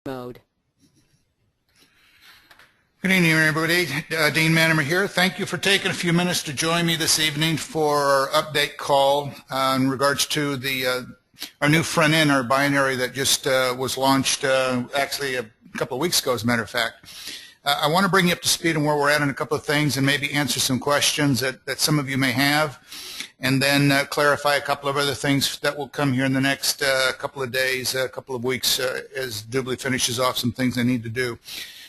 mode. Good evening, everybody. Dean Manamer here. Thank you for taking a few minutes to join me this evening for our update call in regards to our new front end, our binary that just was launched actually a couple of weeks ago, as a matter of fact. I want to bring you up to speed on where we're at on a couple of things and maybe answer some questions that some of you may have, and then clarify a couple of other things that will come here in the next couple of days, a couple of weeks as DubLi finishes off some things they need to do.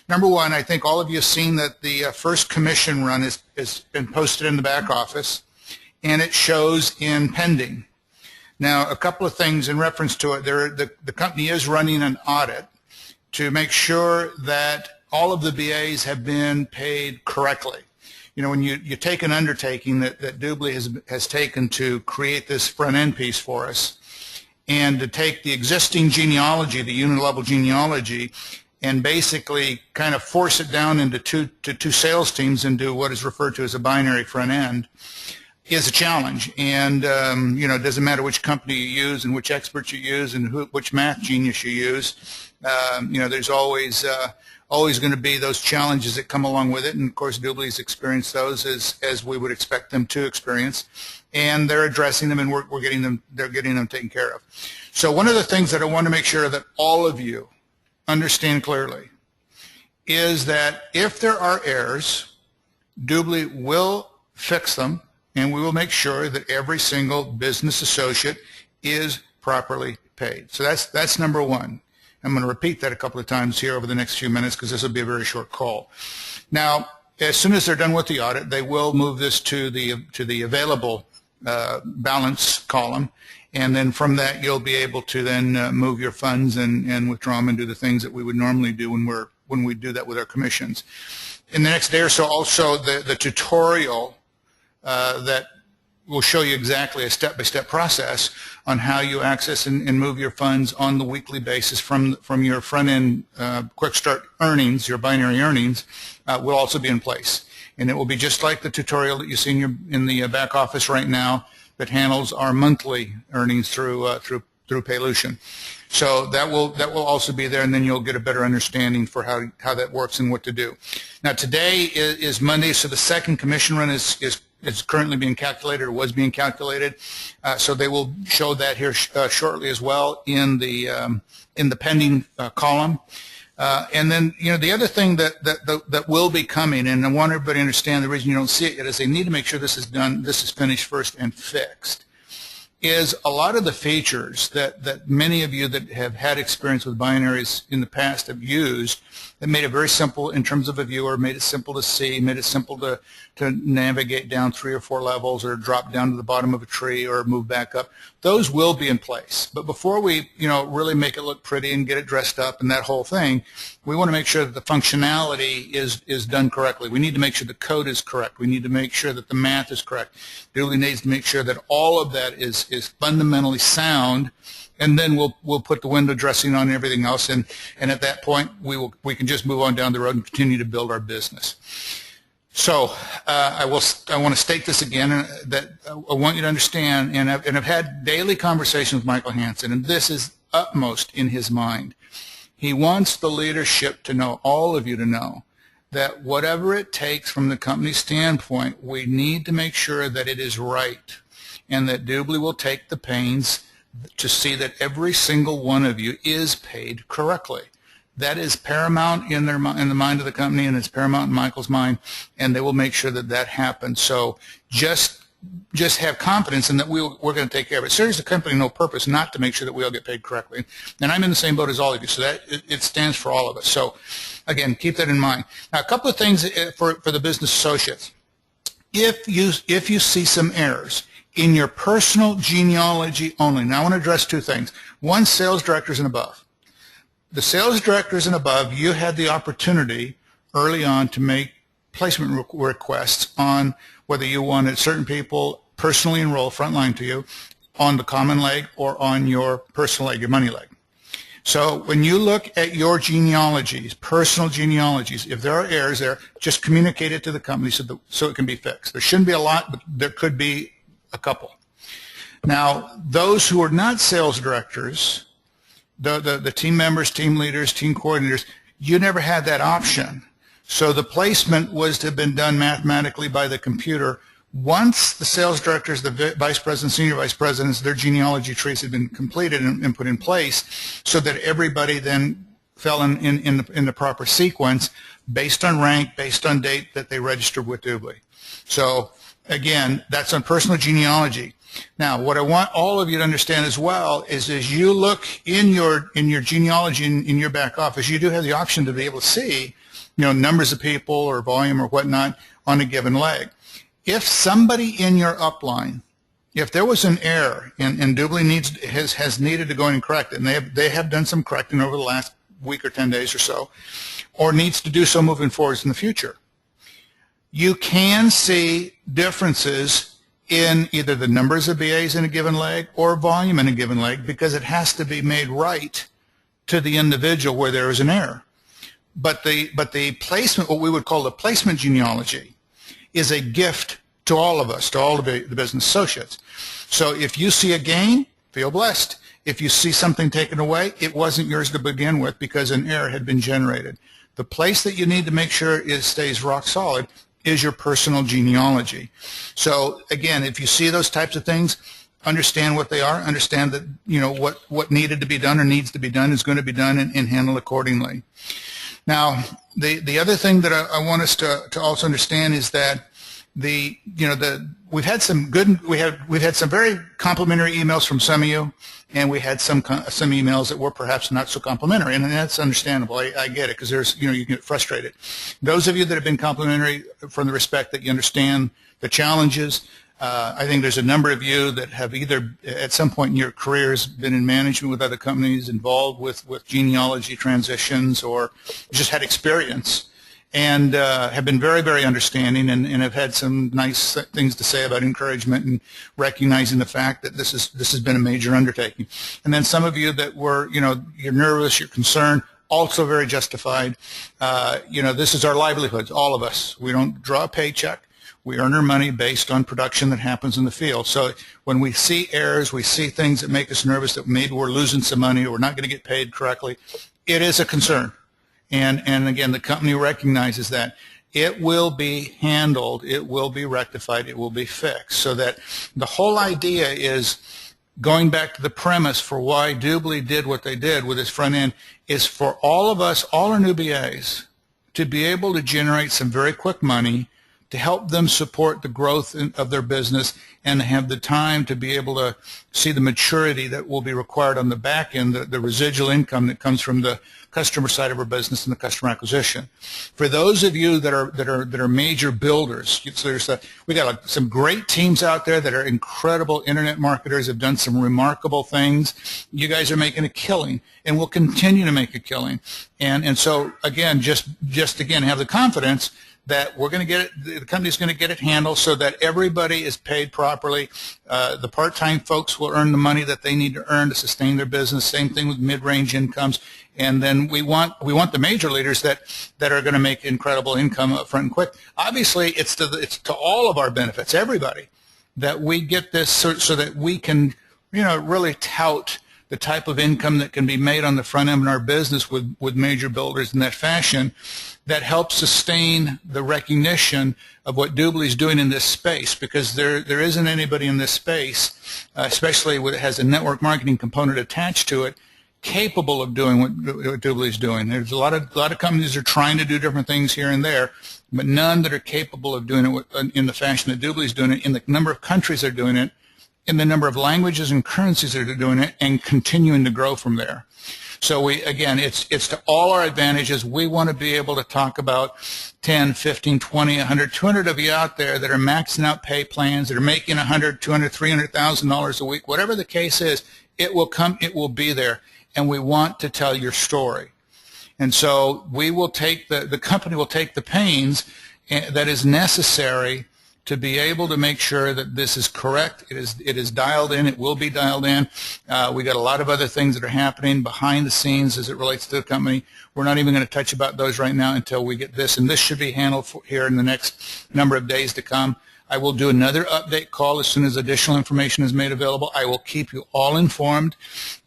Number one, I think all of you have seen that the first commission run has been posted in the back office, and it shows in pending. Now, a couple of things in reference to it. The company is running an audit to make sure that all of the BAs have been paid correctly. You know, when you take an undertaking that DubLi has taken to create this front end piece for us, and to take the existing genealogy, the unit level genealogy, and basically kind of force it down into two sales teams and do what is referred to as a binary front end is a challenge. And you know, it doesn't matter which company you use and which experts you use and which math genius you use. You know, there's always going to be those challenges that come along with it, and of course DubLi's experienced those as we would expect them to experience, and they're addressing them, and they're getting them taken care of. So one of the things that I want to make sure that all of you understand clearly is that if there are errors, DubLi will fix them, and we will make sure that every single business associate is properly paid. So that's number one. I'm going to repeat that a couple of times here over the next few minutes because this will be a very short call. Now, as soon as they're done with the audit, they will move this to the available balance column, and then from that you'll be able to then move your funds and withdraw them and do the things that we would normally do when we do that with our commissions. In the next day or so, also the tutorial that will show you exactly a step-by-step process on how you access and move your funds on the weekly basis from your front-end quick start earnings, your binary earnings, will also be in place. And it will be just like the tutorial that you see in the back office right now that handles our monthly earnings through Paylution. So that will also be there, and then you'll get a better understanding for how that works and what to do. Now today is Monday, so the second commission run is currently being calculated, or was being calculated. So they will show that here shortly as well in the pending column. And then, you know, the other thing that will be coming, and I want everybody to understand the reason you don't see it yet, is they need to make sure this is done, this is finished first and fixed, is a lot of the features that many of you that have had experience with binaries in the past have used that made it very simple in terms of a viewer, made it simple to see, made it simple to navigate down 3 or 4 levels or drop down to the bottom of a tree or move back up. Those will be in place. But before we, you know, really make it look pretty and get it dressed up and that whole thing, we want to make sure that the functionality is done correctly. We need to make sure the code is correct. We need to make sure that the math is correct. DubLi needs to make sure that all of that is fundamentally sound, and then we'll put the window dressing on everything else, and at that point we can just move on down the road and continue to build our business. So I want to state this again, that I want you to understand, and I've had daily conversations with Michael Hansen, and this is utmost in his mind. He wants the leadership to know, all of you to know, that whatever it takes from the company's standpoint, we need to make sure that it is right, and that DubLi will take the pains to see that every single one of you is paid correctly. That is paramount in the mind of the company, and it's paramount in Michael's mind, and they will make sure that that happens. So just have confidence in that we're going to take care of it. Serves the company no purpose not to make sure that we all get paid correctly. And I'm in the same boat as all of you, so that it stands for all of us. So again, keep that in mind. Now, a couple of things for the business associates. If you see some errors in your personal genealogy only. Now I want to address 2 things. One, sales directors and above. The sales directors and above, you had the opportunity early on to make placement requests on whether you wanted certain people personally enroll frontline to you on the common leg or on your personal leg, your money leg. So when you look at your genealogies, personal genealogies, if there are errors there, just communicate it to the company so it can be fixed. There shouldn't be a lot, but there could be a couple. Now, those who are not sales directors, the team members, team leaders, team coordinators, you never had that option. So the placement was to have been done mathematically by the computer. Once the sales directors, the vice presidents, senior vice presidents, their genealogy trees had been completed and put in place, so that everybody then fell in the proper sequence based on rank, based on date that they registered with DubLi. So again, that's on personal genealogy. Now, what I want all of you to understand as well is, as you look in your genealogy in your back office, you do have the option to be able to see, numbers of people or volume or whatnot on a given leg. If somebody in your upline, if there was an error and DubLi has needed to go in and correct it, and they have done some correcting over the last week or 10 days or so, or needs to do so moving forwards in the future, you can see differences in either the numbers of BAs in a given leg or volume in a given leg, because it has to be made right to the individual where there is an error. But the placement, what we would call the placement genealogy, is a gift to all of us, to all of the business associates. So if you see a gain, feel blessed. If you see something taken away, it wasn't yours to begin with because an error had been generated. The place that you need to make sure it stays rock solid is your personal genealogy. So again, if you see those types of things, understand what they are, understand that what needed to be done or needs to be done is going to be done and handled accordingly. Now, the other thing that I want us to also understand is that we've had some very complimentary emails from some of you, and we had some emails that were perhaps not so complimentary, and that's understandable. I get it, because you get frustrated. Those of you that have been complimentary, from the respect that you understand the challenges, I think there's a number of you that have either at some point in your careers been in management with other companies, involved with genealogy transitions, or just had experience, and have been very, very understanding, and have had some nice things to say about encouragement and recognizing the fact that this has been a major undertaking. And then some of you that were, you're nervous, you're concerned, also very justified. This is our livelihoods, all of us. We don't draw a paycheck. We earn our money based on production that happens in the field. So when we see errors, we see things that make us nervous, that maybe we're losing some money or we're not going to get paid correctly, it is a concern. And again, the company recognizes that. It will be handled, it will be rectified, it will be fixed. So that the whole idea is, going back to the premise for why DubLi did what they did with its front end, is for all of us, all our new BAs, to be able to generate some very quick money to help them support the growth of their business, and have the time to be able to see the maturity that will be required on the back end, the residual income that comes from the customer side of our business and the customer acquisition. For those of you that are major builders, so we got some great teams out there that are incredible internet marketers, have done some remarkable things. You guys are making a killing, and will continue to make a killing. And so again, just again, have the confidence that we're going to get it, the company's going to get it handled so that everybody is paid properly. The part-time folks will earn the money that they need to earn to sustain their business. Same thing with mid-range incomes. And then we want the major leaders that are going to make incredible income up front and quick. Obviously, it's to all of our benefits, everybody, that we get this so that we can really tout the type of income that can be made on the front end of our business with major builders in that fashion, that helps sustain the recognition of what DubLi is doing in this space, because there isn't anybody in this space, especially when it has a network marketing component attached to it, capable of doing what DubLi is doing. There's a lot of companies that are trying to do different things here and there, but none that are capable of doing it in the fashion that DubLi is doing it, in the number of countries they're doing it, in the number of languages and currencies that are doing it, and continuing to grow from there. So again, it's to all our advantages. We want to be able to talk about 10, 15, 20, 100, 200 of you out there that are maxing out pay plans, that are making $100, $200, $300,000 a week, whatever the case is, it will come, it will be there, and we want to tell your story. And so we will take the company will take the pains that is necessary to be able to make sure that this is correct. It is dialed in. It will be dialed in. We got a lot of other things that are happening behind the scenes as it relates to the company. We're not even going to touch about those right now until we get this, and this should be handled here in the next number of days to come. I will do another update call as soon as additional information is made available. I will keep you all informed.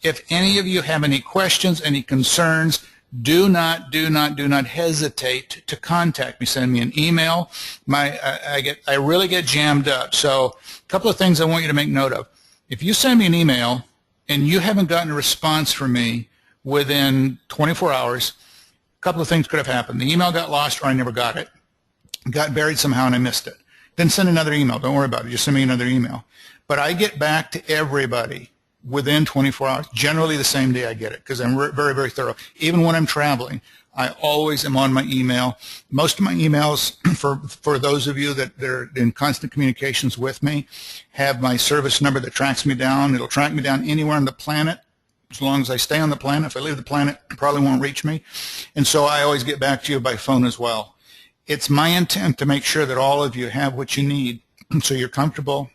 If any of you have any questions, any concerns, do not hesitate to contact me. Send me an email. I really get jammed up. So a couple of things I want you to make note of. If you send me an email and you haven't gotten a response from me within 24 hours, a couple of things could have happened. The email got lost, or I never got it. It got buried somehow and I missed it. Then send another email. Don't worry about it. Just send me another email. But I get back to everybody within 24 hours, generally the same day I get it, because I'm very thorough. Even when I'm traveling, I always am on my email. Most of my emails, for those of you that are in constant communications with me, have my service number that tracks me down. It'll track me down anywhere on the planet. As long as I stay on the planet. If I leave the planet, it probably won't reach me. And so I always get back to you by phone as well. It's my intent to make sure that all of you have what you need so you're comfortable,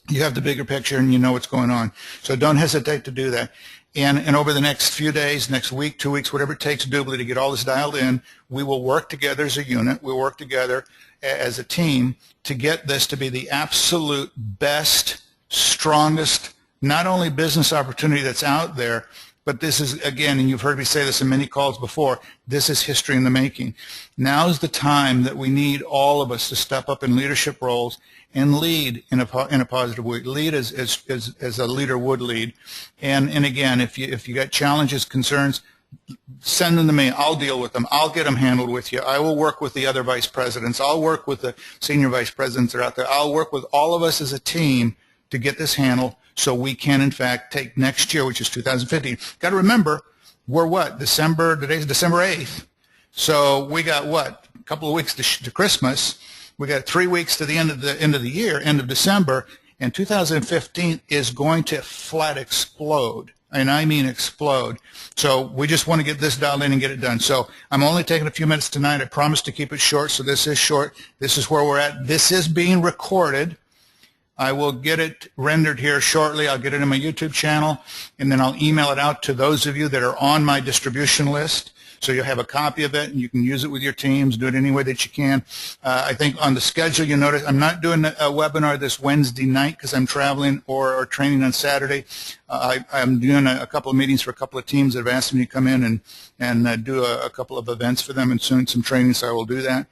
you have the bigger picture, and you know what's going on. So don't hesitate to do that. And over the next few days, next week, 2 weeks, whatever it takes DubLi to get all this dialed in, we will work together as a unit. We'll work together as a team to get this to be the absolute best, strongest, not only business opportunity that's out there, but this is, again, and you've heard me say this in many calls before, this is history in the making. Now is the time that we need all of us to step up in leadership roles and lead in a positive way. Lead as a leader would lead. And again, if you got challenges, concerns, send them to me. I'll deal with them. I'll get them handled with you. I will work with the other vice presidents. I'll work with the senior vice presidents that are out there. I'll work with all of us as a team to get this handled so we can, in fact, take next year, which is 2015. Got to remember, we're what? Today's December 8th. So we got what? A couple of weeks to Christmas. We got 3 weeks to the end of the year, end of December, and 2015 is going to flat explode. And I mean explode. So we just want to get this dialed in and get it done. So I'm only taking a few minutes tonight. I promise to keep it short, so this is short. This is where we're at. This is being recorded. I will get it rendered here shortly. I'll get it in my YouTube channel, and then I'll email it out to those of you that are on my distribution list. So you'll have a copy of it, and you can use it with your teams, do it any way that you can. I think on the schedule, you notice I'm not doing a webinar this Wednesday night because I'm traveling or training on Saturday. I'm doing a couple of meetings for a couple of teams that have asked me to come in and do a couple of events for them and soon some training, so I will do that.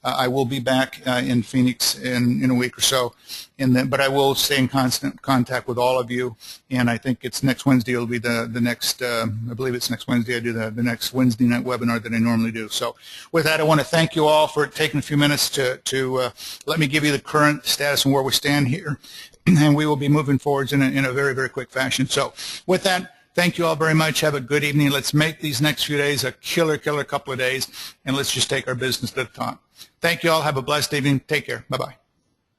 I will be back in Phoenix in a week or so, but I will stay in constant contact with all of you, and I think it's next Wednesday. It'll be the next, I believe it's next Wednesday. I do the next Wednesday night webinar that I normally do. So with that, I want to thank you all for taking a few minutes to let me give you the current status and where we stand here. And we will be moving forwards in a very quick fashion. So with that, thank you all very much. Have a good evening. Let's make these next few days a killer couple of days, and let's just take our business to the top. Thank you all. Have a blessed evening. Take care. Bye-bye.